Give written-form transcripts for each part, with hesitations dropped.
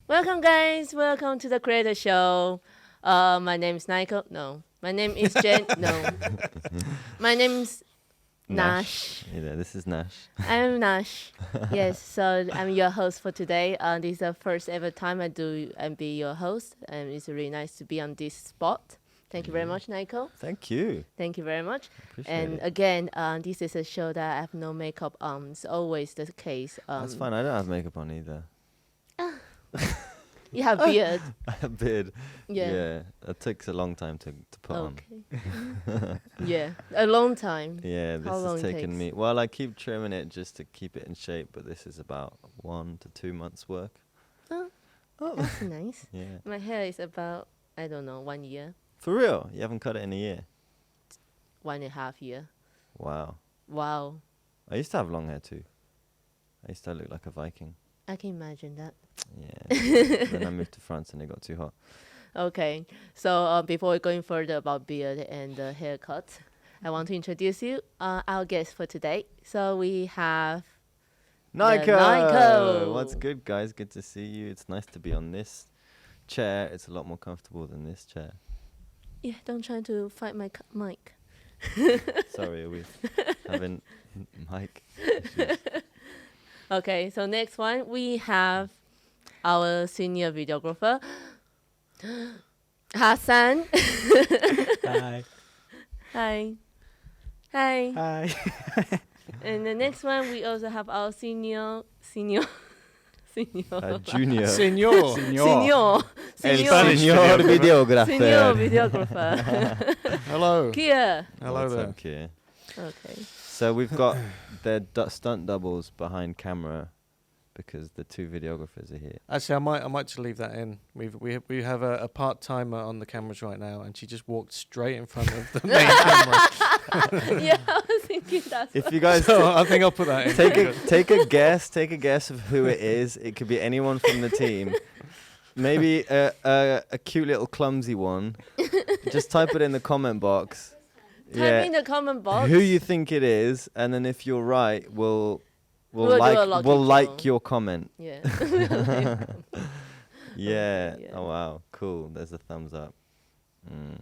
Welcome, guys. Welcome to the Creator Show. My name is Naiko. No. My name is Jen. No. My name's Nash. Yeah, this is Nash. I'm Nash. Yes, so I'm your host for today. This is the first ever time I do and be your host. And it's really nice to be on this spot. Thank you very much, Naiko. Thank you. Thank you very much. Appreciate And it. again, this is a show that I have no makeup on. It's always the case. That's fine. I don't have makeup on either. You have beard. I have beard. Yeah. Yeah. It takes a long time to put on. Okay. Yeah, a long time. Yeah, this How long has it taken takes? me. Well, I keep trimming it just to keep it in shape, but this is about 1 to 2 months work. Oh, Oh. that's nice. Yeah. My hair is about, I don't know, 1 year, For real? You haven't cut it in a year? 1.5 year. Wow. Wow, I used to have long hair too. I used to look like a Viking. I can imagine that. Yeah. Then I moved to France and it got too hot. Okay, so before going further about beard and haircut, I want to introduce you our guest for today. So we have Naiko! Naiko. What's good, guys? Good to see you. It's nice to be on this chair. It's a lot more comfortable than this chair. Yeah, don't try to fight my mic. Sorry, are we having mic issues? Okay, so next one we have our senior videographer, Hasan. Hi. Hi. Hi. Hi. And the next one we also have our senior Junior. Senor. senior El Spanish señor videographer. senior videographer. videographer. Hello. Keir. Hello What's there. up, Keir? Okay. So we've got their stunt doubles behind camera because the 2 videographers are here. Actually, I might just leave that in. We have a part timer on the cameras right now, and she just walked straight in front of the main camera. Yeah, I was thinking that's If you guys So I think I'll put that in. take a guess of who it is. It could be anyone from the team. Maybe a cute little clumsy one. Just type it in the comment box. Type in the comment box. Who you think it is, and then if you're right, we'll We'll do a lucky like draw. your comment. Yeah. Yeah. Yeah. Oh wow, cool. There's a thumbs up. Mm.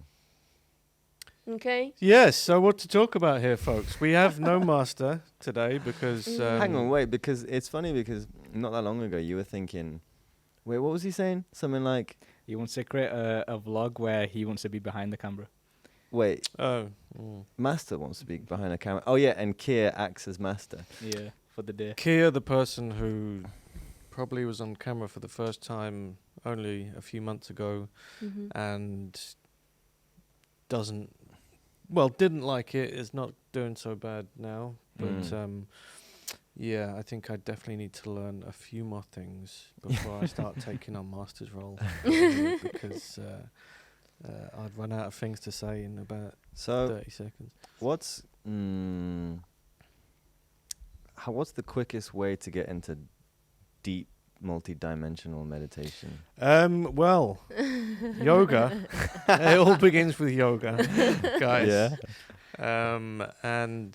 Okay. Yes. So what to talk about here, folks? We have no master today because. Hang on, wait, because it's funny because not that long ago you were thinking, wait, what was he saying? Something like, He wants to create a vlog where he wants to be behind the camera. wait, Oh. Master wants to be behind a camera. Oh yeah, and Keir acts as Master. Yeah, for the day. Keir, the person who probably was on camera for the first time only a few months ago, Mhm. and didn't like it, is not doing so bad now. But yeah, I think I definitely need to learn a few more things before I start taking on Master's role. Because I'd run out of things to say in about So 30 seconds. what's the quickest way to get into deep multi-dimensional meditation? Well, yoga. It all begins with yoga, guys. Yeah. And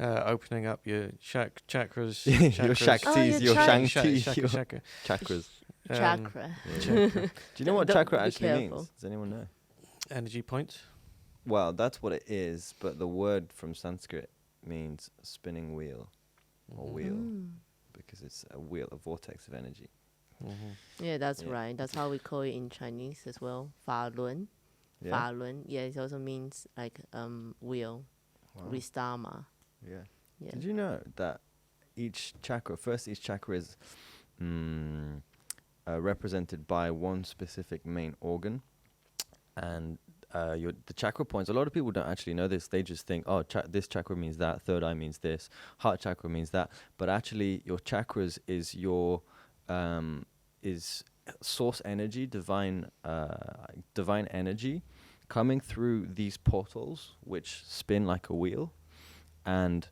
opening up your chakras. Your shaktis, Oh, your your shantis, your chakra. chakras. Chakra. Yeah. Chakra. Do you know what Don't chakra be actually careful. means? Does anyone know? Energy points. Well, that's what it is, but the word from Sanskrit means spinning wheel or wheel Mm. because it's a wheel, a vortex of energy. Mm-hmm. Yeah, that's Yeah. right. That's how we call it in Chinese as well. Fa Luan. Yeah. Fa Luan. Yeah, it also means like wheel. Wow. Ristama. Yeah. Yeah. Did you know that each chakra is represented by one specific main organ, and the chakra points. A lot of people don't actually know this. They just think, oh, this chakra means that, third eye means this, heart chakra means that. But actually, your chakras is your is source energy, divine energy, coming through these portals, which spin like a wheel, and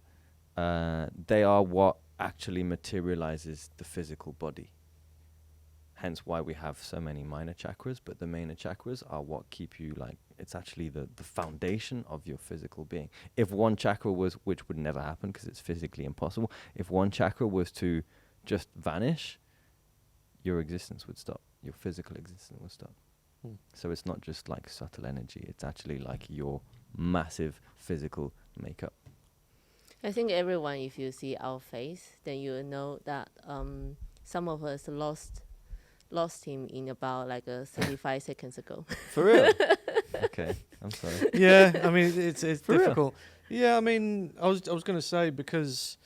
they are what actually materializes the physical body. Hence why we have so many minor chakras, but the main chakras are what keep you it's actually the foundation of your physical being. If one chakra which would never happen because it's physically impossible, if one chakra was to just vanish, your existence would stop. Your physical existence would stop. So it's not just like subtle energy. It's actually like your massive physical makeup. I think everyone, if you see our face, then you will know that some of us lost him in about like 35 seconds ago. For real? Okay, I'm sorry. Yeah, I mean it's For real? difficult. Yeah, I mean I was going to say, because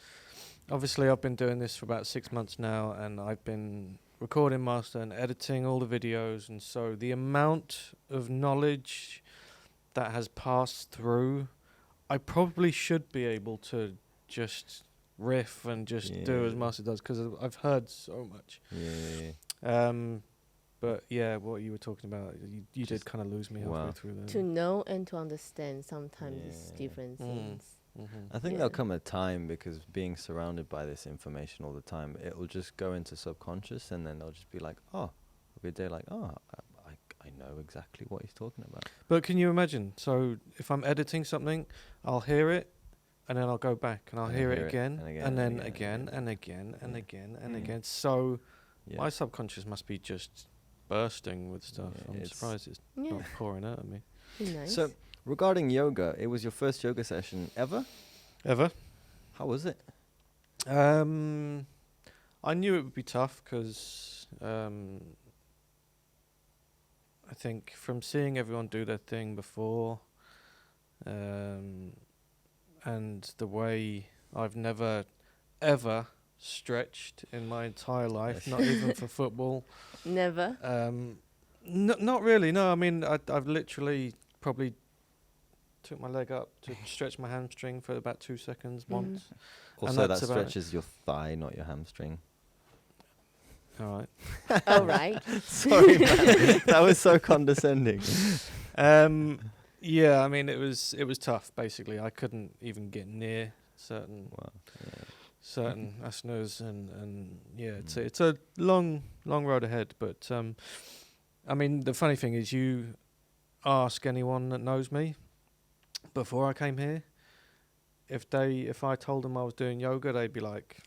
obviously I've been doing this for about 6 months now, and I've been recording, master, and editing all the videos, and so the amount of knowledge that has passed through, I probably should be able to just riff and just do as Yeah. master does, because I've heard so much. Yeah. But yeah, what you were talking about, you did Just- kind of lose me halfway wow. through there. To know and to understand, sometimes it's Yeah. different Mm. things. Mm-hmm. I think Yeah. there'll come a time, because being surrounded by this information all the time, it will just go into subconscious, and then they'll just be like, oh, there'll be a day like, oh, I know exactly what he's talking about. But can you imagine? So if I'm editing something, I'll hear it, and then I'll go back and I'll And hear hear it it, again, and again, and then and again, again. and again, and Yeah. again, and Mm. again. So Yeah. my subconscious must be just bursting with stuff. Yeah, I'm it's- surprised it's Yeah, not pouring out of me. be nice. So, regarding yoga, it was your first yoga session ever? Ever? How was it? I knew it would be tough, because I think from seeing everyone do their thing before, and the way I've never ever stretched in my entire life, not even for football. Never. Not really. No, I mean I've literally probably took my leg up to stretch my hamstring for about 2 seconds once. Also, that that's about it. stretches your thigh, not your hamstring. All right. All right. Sorry, man. That was so condescending. Yeah, I mean it was tough. Basically, I couldn't even get near certain Wow. Yeah. certain asanas, and yeah, it's a long road ahead. But I mean the funny thing is, you ask anyone that knows me before I came here, if I told them I was doing yoga, they'd be like,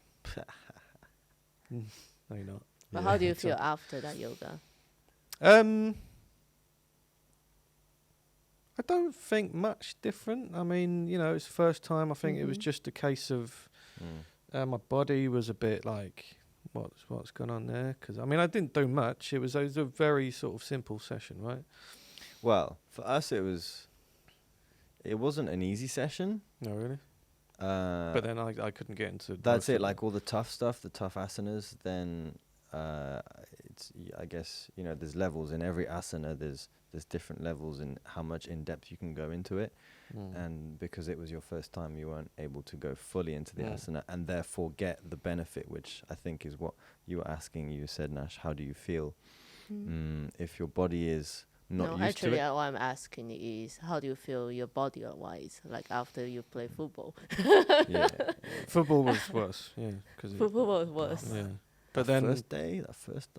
"No, you're not." But Yeah. how do you So- feel after that yoga? I don't think much different. I mean, it's the first time. I think it was Mhm. just a case of Mm. my body was a bit like, what's going on there? Because I mean, I didn't do much. It was a very sort of simple session, right? Well, for us, it wasn't an easy session. No, really. But But then I couldn't get into. that's most it. of Like all the tough stuff, the tough asanas. Then I guess there's levels in every asana. There's different levels in how much in depth you can go into it. Mm. And because it was your first time, you weren't able to go fully into the Mm. asana and therefore get the benefit, which I think is what you were asking. You said, Nash, how do you feel if your body is not No, used actually, to it? what I'm asking is, how do you feel your body wise, like after you play football? Yeah. Football was worse. Yeah, because Football was worse. yeah. But But then first day,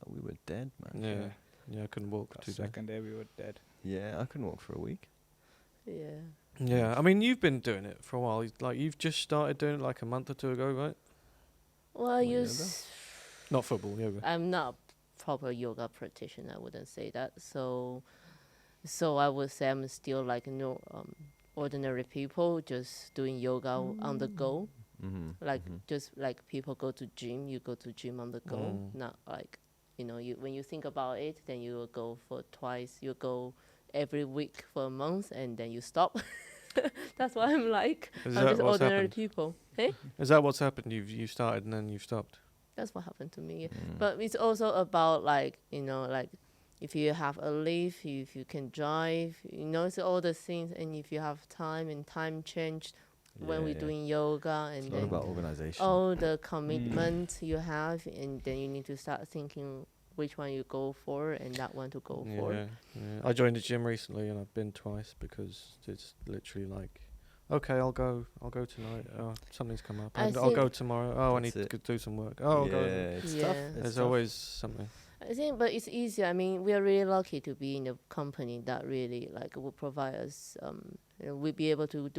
we were dead, man. yeah, I couldn't walk That 2 days. second day we were dead. Yeah, I couldn't walk for a week. Yeah. Yeah, I mean, you've been doing it for a while. Like, you've just started doing it like a month or two ago, right? Well, What, yoga? Not football, yoga. I'm not a proper yoga practitioner. I wouldn't say that. So I would say I'm still like ordinary people, just doing yoga on the go. Mm-hmm. Like just like people go to gym, you go to gym on the go. Mm. Not like you when you think about it, then you will go for twice. You go every week for a month, and then you stop. That's what I'm like. Is I'm that just what's ordinary happened? people. Hey, Is that what's happened? You started and then you've stopped. that's what happened to me. Mm. But it's also about like like if you have a leave, if you can drive, it's all the things. And if you have time and time changed when we're doing yoga, and It's a lot then about organization. all the commitment you have, and then you need to start thinking which one you go for and that one to go for. Yeah. I joined the gym recently and I've been twice because it's literally like, okay, I'll go tonight. Oh, something's come up. I I'll go think- tomorrow. Oh, I need That's to it. do some work. Oh, I'll yeah, go. it's Yeah. tough. It's There's tough. always something. I think, but it's easier. I mean, we are really lucky to be in a company that really like will provide us. We'll be able to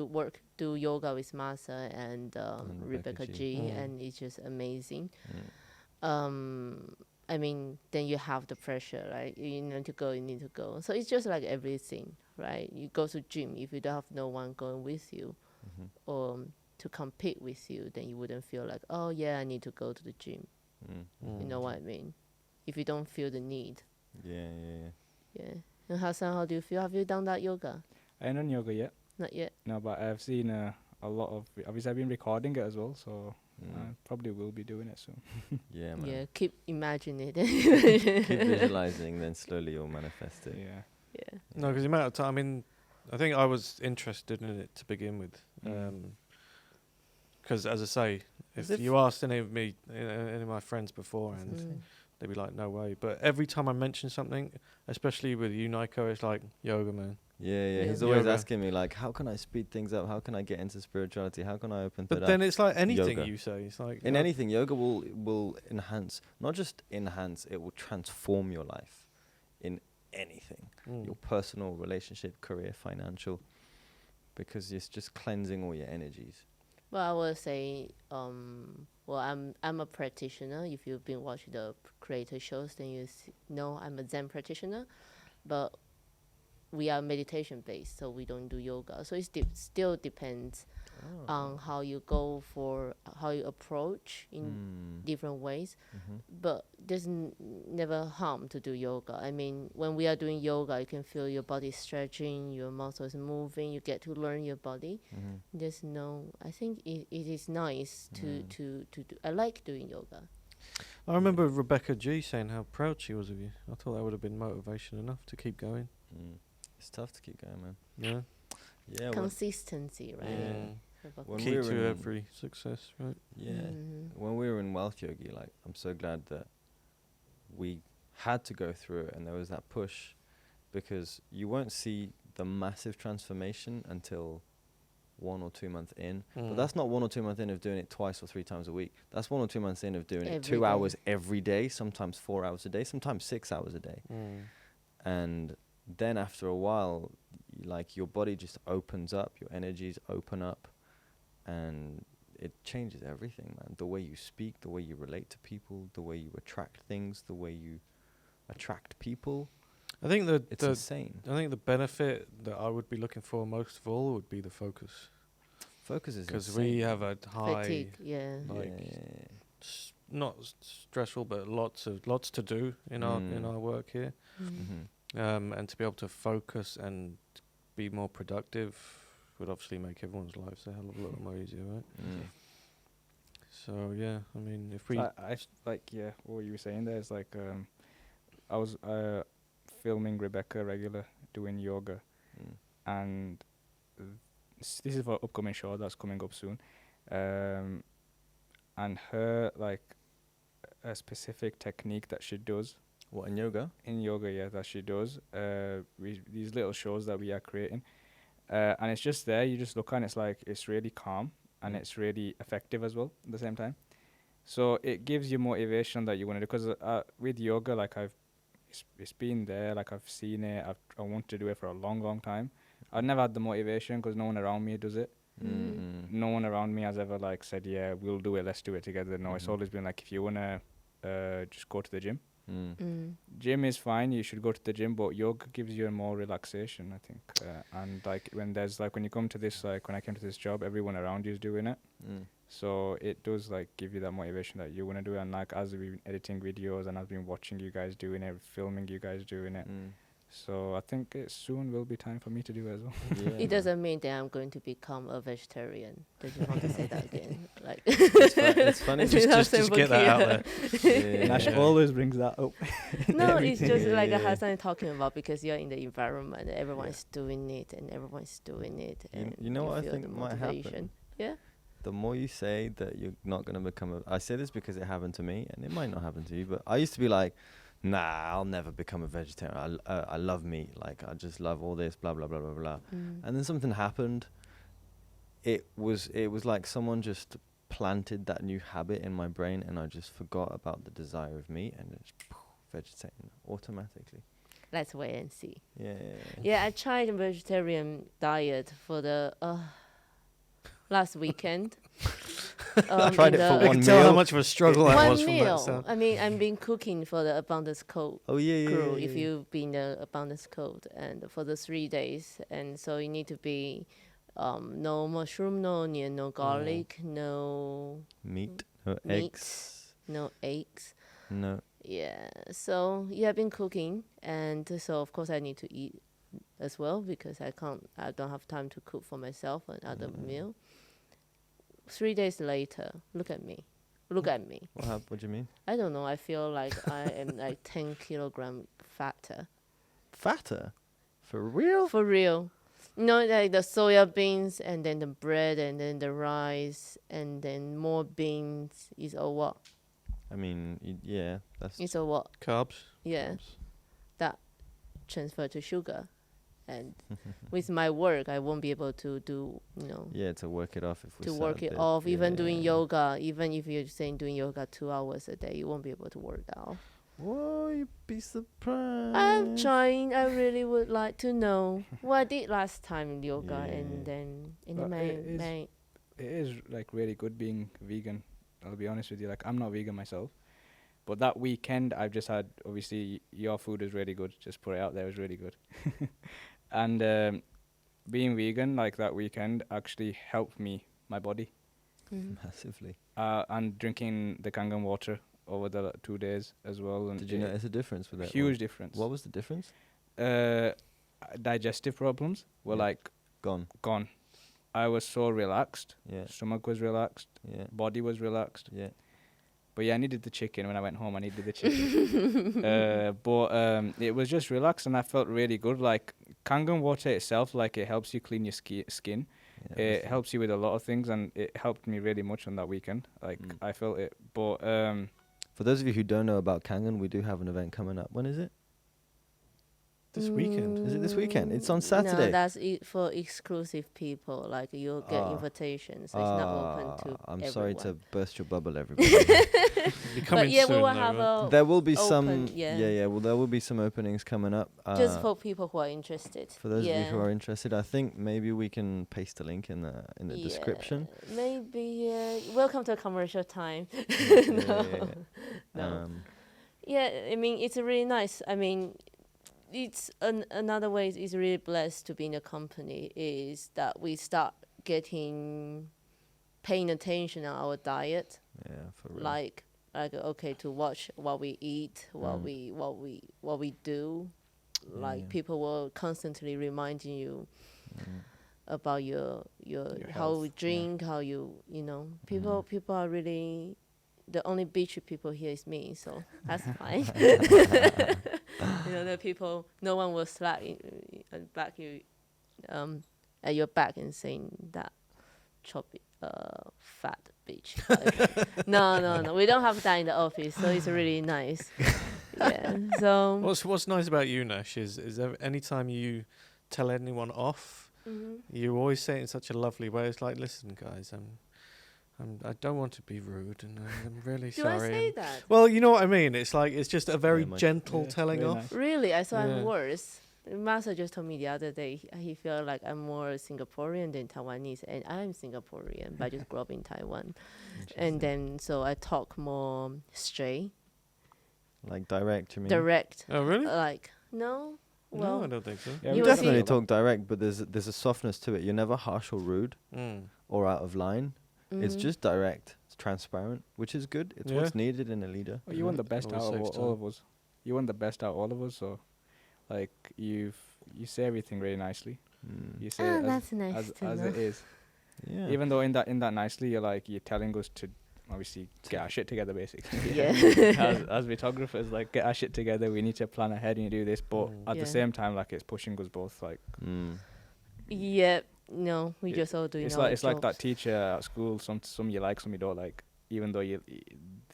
do yoga with Masa and And Rebecca Rebecca G, G. Mm. and it's just amazing. Mm. I mean, then you have the pressure, right? You need to go, you need to go. So it's just like everything, right? You go to gym, if you don't have no one going with you Mhm. or to compete with you, then you wouldn't feel like, oh yeah, I need to go to the gym. You know what I mean? If you don't feel the need. Yeah, yeah, yeah. Yeah. And Hassan, how do you feel? Have you done that yoga? I ain't done yoga yet. Not yet. No, but I've seen a lot of. Obviously, I've been recording it as well, so I Mm. probably will be doing it soon. Yeah, man. Yeah, keep imagining it. Keep visualizing, then slowly you'll manifest it. Yeah. Yeah. No, because the amount of time. I mean, I think I was interested in it to begin with. Mm. Because as I say, As if if- you asked any of me, any of my friends beforehand, Mm. they'd be like, "No way." But every time I mention something, especially with you, Naiko, it's like yoga, man. Yeah, yeah. Yeah. He's always Yoga. asking me like, how can I speed things up? How can I get into spirituality? How can I open But third eye? then it's like anything Yoga. you say. It's like In anything, yoga will enhance, not just enhance, it will transform your life in anything. Your personal, relationship, career, financial, because it's just cleansing all your energies. Well, I will say, well, I'm a practitioner. If you've been watching the creator shows, then you know I'm a Zen practitioner. But we are meditation based, so we don't do yoga. So it still depends on how you go for how you approach in different ways. But there's never harm to do yoga. I mean, when we are doing yoga, you can feel your body stretching, your muscles moving. You get to learn your body. There's no. I think it is nice to do. I like doing yoga. I remember Rebecca G saying how proud she was of you. I thought that would have been motivation enough to keep going. It's tough to keep going, man. Yeah. Yeah. Consistency, right? Yeah. When Key we were to in- every success, right? Yeah. When we were in Wealth Yogi, like, I'm so glad that we had to go through it and there was that push, because you won't see the massive transformation until 1 or 2 months in. But that's not 1 or 2 months in of doing it twice or 3 times a week. That's 1 or 2 months in of doing it Every 2 day. hours every day, sometimes 4 hours a day, sometimes 6 hours a day. And then after a while, like, your body just opens up, your energies open up, and it changes everything, man. The way you speak, the way you relate to people, the way you attract things, the way you attract people. I think It's insane. I think the benefit that I would be looking for most of all would be the focus, Focus is because insane. we have a high, Fatigue, yeah. like, yeah. not stressful, but lots to do in our work here. And to be able to focus and be more productive would obviously make everyone's lives a hell of a lot more easier, right? So yeah, I mean, if we I like, yeah, what you were saying there is like, I was filming Rebecca regular doing yoga, and this is for upcoming show that's coming up soon, and her, like, a specific technique that she does What, in yoga? in yoga, yeah, that she does, these little shows that we are creating, and it's just there, you just look and it's like, it's really calm and it's really effective as well at the same time. So it gives you motivation that you want to do, because with yoga, like, it's been there, like, I've seen it, I want to do it for a long time. I've never had the motivation because no one around me does it. No one around me has ever, like, said, yeah, we'll do it, let's do it together. No, it's always been like, if you want to just go to the gym. Gym is fine, you should go to the gym, but yoga gives you a more relaxation, I think. And like, when you come to this, like, when I came to this job, everyone around you is doing it. So it does, like, give you that motivation that you want to do it. And, like, as we've been editing videos and I've been watching you guys doing it, filming you guys doing it, so I think it soon will be time for me to do it as well. It doesn't mean that I'm going to become a vegetarian. I just want to say that again. Like, It's funny. just get that out there. Nash always brings that up. No, it's just like Yeah. Hasan is talking about, because you're in the environment, everyone's doing it, and everyone's doing it. And You know what I feel think the might motivation. happen? Yeah. The more you say that you're not going to become I say this because it happened to me, and it might not happen to you, but I used to be like, nah, I'll never become a vegetarian. I love meat. Like, I just love all this, blah, blah, blah, blah, blah. And then something happened. It was like someone just planted that new habit in my brain, and I just forgot about the desire of meat, and it's vegetarian automatically. Let's wait and see. Yeah. Yeah, I tried a vegetarian diet for the last weekend. Tried in it for the- I one can tell how meal. much of a struggle that was one from that meal. sound. I mean, I've been cooking for the Abundance Code Oh yeah, crew. yeah. If you've been the Abundance Code, and for the 3 days, and so you need to be no mushroom, no onion, no garlic, no meat, no meat. eggs, no eggs. no. Yeah, so yeah, I've been cooking, and so of course I need to eat as well because I don't have time to cook for myself another meal. 3 days later, look at me. What happened? What do you mean? I don't know. I feel like I am like 10 kilogram fatter. Fatter? For real? For real. You know, like the soya beans and then the bread and then the rice and then more beans is a what? I mean, yeah, that's. It's a what? Carbs. Yeah, carbs. that transfer to sugar. And with my work, I won't be able to do, Yeah, to work it off if we to set work a it bit, off. Even doing yeah. yoga, even if you're saying doing yoga 2 hours a day, you won't be able to work that off. Whoa, you'd be surprised. I'm trying. I really would like to know what I did last time in yoga, Yeah. and then in the But main. it is like really good being vegan. I'll be honest with you. Like I'm not vegan myself, but that weekend I've just had. Obviously, your food is really good. Just put it out there, it was really good. And being vegan like that weekend actually helped my body. Massively. And drinking the Kangen water over the 2 days as well. And Did you notice a difference with that? huge difference. What was the difference? Digestive problems were Yeah. like Gone. gone. I was so relaxed. Yeah. Stomach was relaxed. Yeah. Body was relaxed. Yeah. But yeah, I needed the chicken when I went home. I needed the chicken. But it was just relaxed and I felt really good. Like Kangen water itself, like it helps you clean your skin. Yeah, It helps you with a lot of things and it helped me really much on that weekend. Like I felt it. But For those of you who don't know about Kangen, we do have an event coming up. When is it? This weekend. Is it this weekend? It's on Saturday. No, that's for exclusive people. Like you'll get invitations. So it's not open to I'm everyone. sorry to burst your bubble, everybody. Be But coming yeah, soon, we will though, have right? a There will be open, some. yeah. Well, there will be some openings coming up. just for people who are interested. For those of you yeah. who are interested, I think maybe we can paste a link in the description. Maybe welcome to a commercial time. No. Yeah, I mean it's really nice. I mean, it's another way is really blessed to be in a company is that we start paying attention on our diet. Yeah, for real. Like okay, to watch what we eat, what we do. Like people will constantly reminding you about your how health, we drink, how you people are really the only bitchy people here is me, so that's fine. The people, no one will slap you at your back and saying that choppy fat bitch. No, we don't have that in the office, so it's really nice. Yeah. So What's nice about you, Nash, is any time you tell anyone off, you always say it in such a lovely way. It's like, listen, guys, I don't want to be rude, and I'm really do sorry. I say that? Well, you know what I mean. It's like it's just a very much. gentle telling very off. nice. Really? I thought Yeah. I'm worse. Master just told me the other day he felt like I'm more Singaporean than Taiwanese, and I'm Singaporean, but I just grew up in Taiwan. And then so I talk more straight, Like direct, you mean? direct. Oh, really? Like no, well, No, I don't think so. Yeah, You will definitely see- talk direct, but there's a softness to it. You're never harsh or rude Mm. or out of line. It's mhm. just direct. It's transparent, which is good. It's Yeah. what's needed in a leader. Well, you want the best Always out of saves all time. of us. You want the best out of all of us. So, like you say everything really nicely. You say it that's nice as to as know. it is. Yeah. Even though in that nicely, you're telling us to obviously get our shit together, basically. Yeah. as photographers, like get our shit together. We need to plan ahead and do this, but at Yeah. the same time, like it's pushing us both. Like Yeah, no, we It- just all doing it's our like that jobs. teacher at school. Some you like, some you don't like. Even though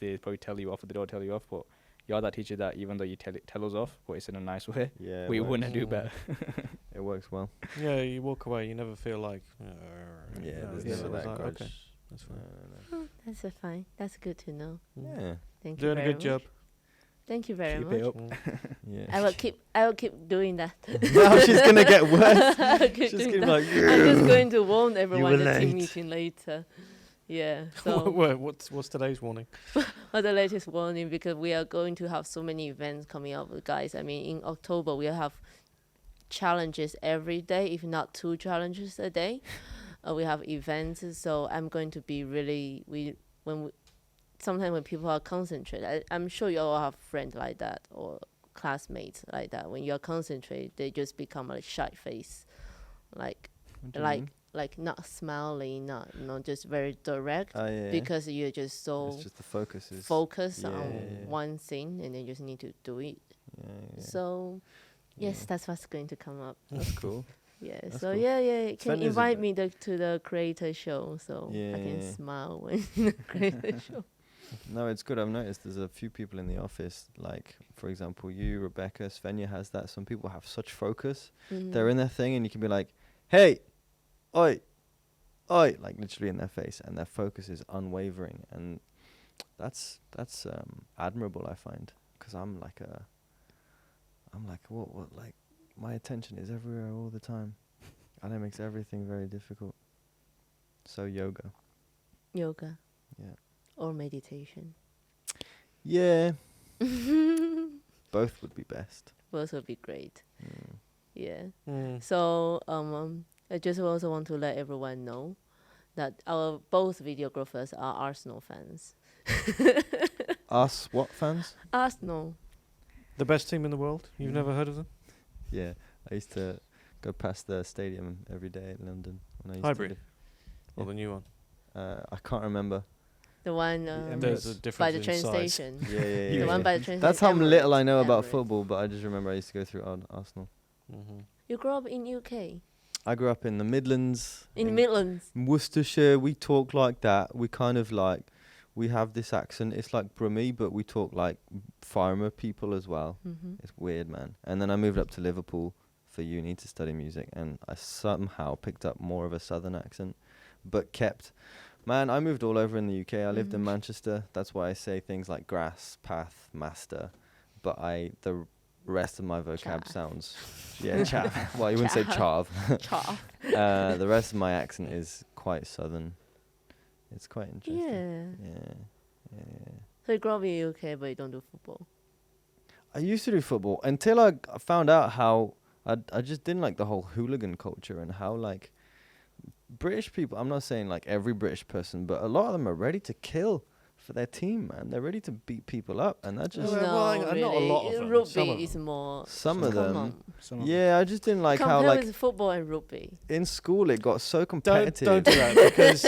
they probably tell you off or they don't tell you off, but you're that teacher that even though you tell us off, but it's in a nice way, Yeah. we it want to works. do better. It works well. Yeah, you walk away, you never feel like. Yeah, there's it's never always that like, grudge. okay, that's fine. No. That's fine. That's good to know. Yeah. Thank you Doing a very good job. much. Thank you very Keep much. it up. Yeah. I will keep doing that. Now she's gonna get worse. I will keep She's doing gonna that. be like, I'm just going to warn everyone were in the team late." meeting later. Yeah. So What's today's warning? the latest warning, because we are going to have so many events coming up, guys. I mean, in October we have challenges every day, if not 2 challenges a day. We have events, so I'm going to be really sometimes when people are concentrated, I'm sure you all have friends like that or classmates like that. When you're concentrated, they just become a shy face, like What do you mean? like not smiling, not just very direct, Oh, yeah. because you're just so It's just the focus is. focused yeah, on yeah. one thing, and then you just need to do it. Yeah. So yes, Yeah. that's what's going to come up. That's cool. Yeah. That's So cool. yeah, you can Sven is a invite bit- me to the creator show, so I can Yeah. smile when the creator show. No, it's good. I've noticed there's a few people in the office, like, for example, you, Rebecca, Svenja has that. Some people have such focus. They're in their thing, and you can be like, hey, oi, oi, like literally in their face, and their focus is unwavering. And that's admirable, I find, because I'm like, what, like, my attention is everywhere all the time. And it makes everything very difficult. So yoga. Yoga Yeah. or meditation. Yeah. Both would be best. Both would be great. Mm. Yeah. Mm. So I just also want to let everyone know that our both videographers are Arsenal fans. Us what fans? Arsenal. The best team in the world. You've never heard of them? Yeah, I used to go past the stadium every day in London when I used Highbury? to Or the new one? live. I can't remember. The one There's a by difference the in train size. station. Yeah. The one by the train That's station. how little I know about Emirates. football, but I just remember I used to go through Arsenal. Mm-hmm. You grew up in UK, I grew up in the Midlands. in Midlands. Worcestershire, we talk like that. We kind of like, we have this accent. It's like Brummie, but we talk like farmer people as well. Mm-hmm. It's weird, man. And then I moved up to Liverpool for uni to study music, and I somehow picked up more of a southern accent, but kept. Man, I moved all over in the UK. I lived in Mhm. Manchester. That's why I say things like grass, path, master. But the rest of my vocab Chav. sounds, yeah, chav. Well, you wouldn't say chav. Chav. The rest of my accent is quite southern. It's quite interesting. Yeah. Yeah. So you grew up in UK, but you don't do football. I used to do football until I found out how I just didn't like the whole hooligan culture and how like British people, I'm not saying like every British person, but a lot of them are ready to kill for their team, man. They're ready to beat people up, and that just Well, no, not a really. lot of them, Rugby some of is them. more. some of Come them. on. Some of Yeah, I just didn't like Compare how like with football and rugby. in school it got so competitive. Don't do that because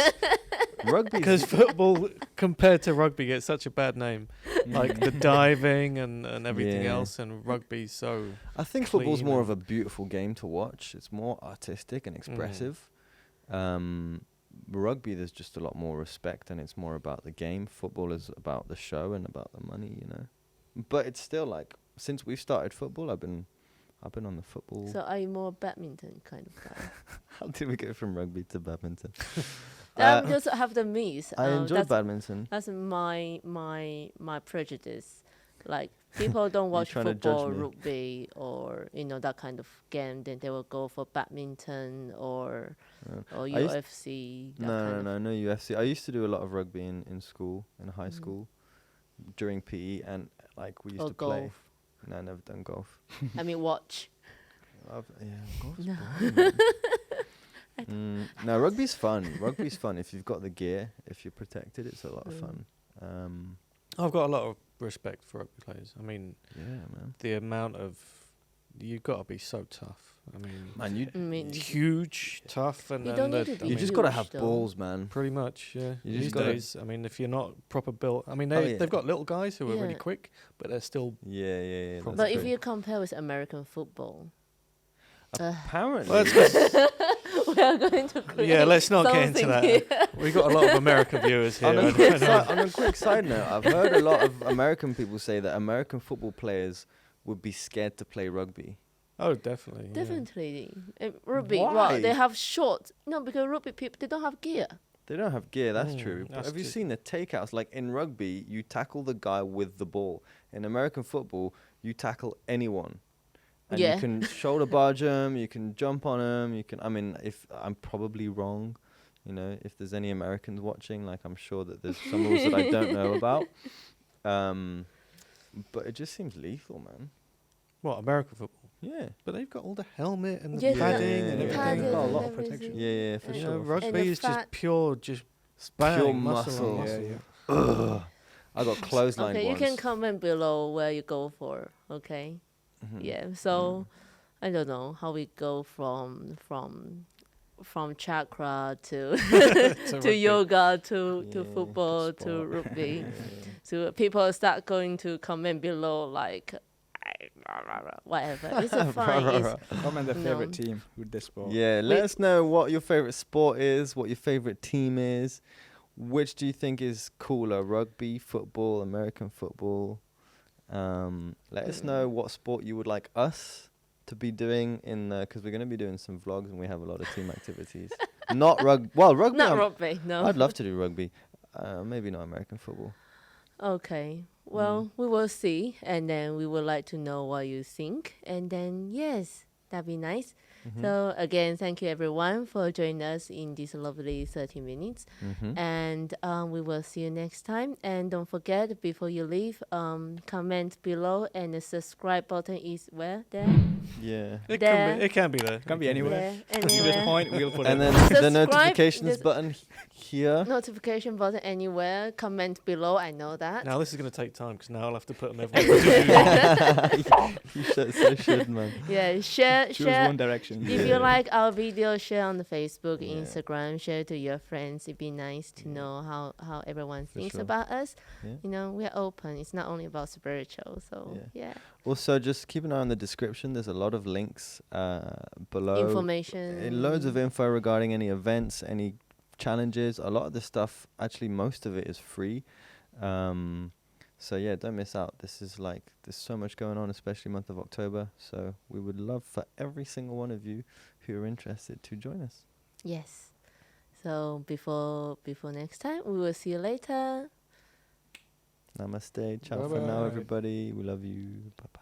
Rugby, because football compared to rugby gets such a bad name. Like the diving and everything Yeah. else, and rugby's so. I think football's clean more and- of a beautiful game to watch. It's more artistic and expressive. Rugby, there's just a lot more respect, and it's more about the game. Football is about the show and about the money, you know. But it's still like, since we started football, I've been on the football. So are you more badminton kind of guy? How did we go from rugby to badminton? Because I have the miss. I enjoy that's, badminton. That's my prejudice. Like people don't watch trying to judge football, me. rugby, or that kind of game. Then they will go for badminton or I used- UFC. that No, kind of- no UFC. I used to do a lot of rugby in school, in high Mhm. school, during PE, and like we used Or to play. golf. No, I never done golf. I mean, watch. Golf's No. boring, man. No, rugby's fun. Rugby's fun if you've got the gear. If you're protected, it's a lot of fun. I've got a lot of respect for rugby players. I mean, Yeah, man. the amount of you've got to be so tough. I mean, Man, you I mean, huge, tough, and You then don't need to be you just gotta huge, have though. balls, man. pretty much, yeah. You just These gotta- days, I mean, if you're not proper built, I mean, Oh, they've got little guys who are really Yeah. quick, but they're still. Yeah. But but that's if true. you compare with American football, Apparently, Well, we are going to create yeah, let's not get into something that. here. We got a lot of American viewers here. on I a, quick don't know. on a quick side note, I've heard a lot of American people say that American football players would be scared to play rugby. Oh, definitely. yeah. Definitely. Rugby, Why? well, they have short. No, because rugby people, they don't have gear. They don't have gear, that's true. But that's have you true. seen the takeouts? Like in rugby, you tackle the guy with the ball. In American football, you tackle anyone. And Yeah. you can shoulder barge him, you can jump on him, I mean, if I'm probably wrong, You know, if there's any Americans watching, like I'm sure that there's some rules that I don't know about. But it just seems lethal, man. What, American football? Yeah. But they've got all the helmet and the Yeah, padding the and everything. padding They've got a and lot of everything. protection. Yeah, for And sure. for Rugby sure. is just fat- pure, just bang, Pure muscle. muscle. on Yeah, muscle. yeah. I got clotheslined Okay, you once. can comment below where you go for. Okay. Mhm. Yeah. So I don't know how we go from chakra to to rugby. yoga to Yeah, football to sport. rugby. So people start going to comment below like whatever. It's fine. It's, Comment their No. favorite team with this sport. Yeah, let us know what your favorite sport is, what your favorite team is. Which do you think is cooler, rugby, football, American football? Let us know what sport you would like us to be doing in because we're going to be doing some vlogs and we have a lot of team activities. Not rugby. Well, rugby. not rugby. No. I'd love to do rugby. Maybe not American football. Okay. Well, we will see, and then we would like to know what you think, and then yes, that'd be nice. Mm-hmm. So again, thank you everyone for joining us in this lovely 30 minutes, Mm-hmm. and we will see you next time. And don't forget, before you leave, comment below, and the subscribe button is where there. Yeah. It There. can be. It can be there. Can be anywhere. There, You just anywhere. point, we'll put And it. then the Subscribe, notifications this- button here. Notification button anywhere. Comment below. I know that. Now this is going to take time because now I'll have to put them everywhere. You so should, man. Yeah, share. Choose Share. one direction. If you like our video, share on the Facebook, Yeah. Instagram, share to your friends. It'd be nice to know how everyone For thinks sure. about us. Yeah. You know, we're open. It's not only about spiritual. So yeah, Also, just keep an eye on the description. There's a lot of links below. information. Loads of info regarding any events, any challenges. A lot of the stuff, actually, most of it is free. So yeah, don't miss out. This is like, there's so much going on, especially month of October. So we would love for every single one of you who are interested to join us. Yes. So before next time, we will see you later. Namaste. Ciao for now, Bye-bye. everybody. We love you. Bye bye.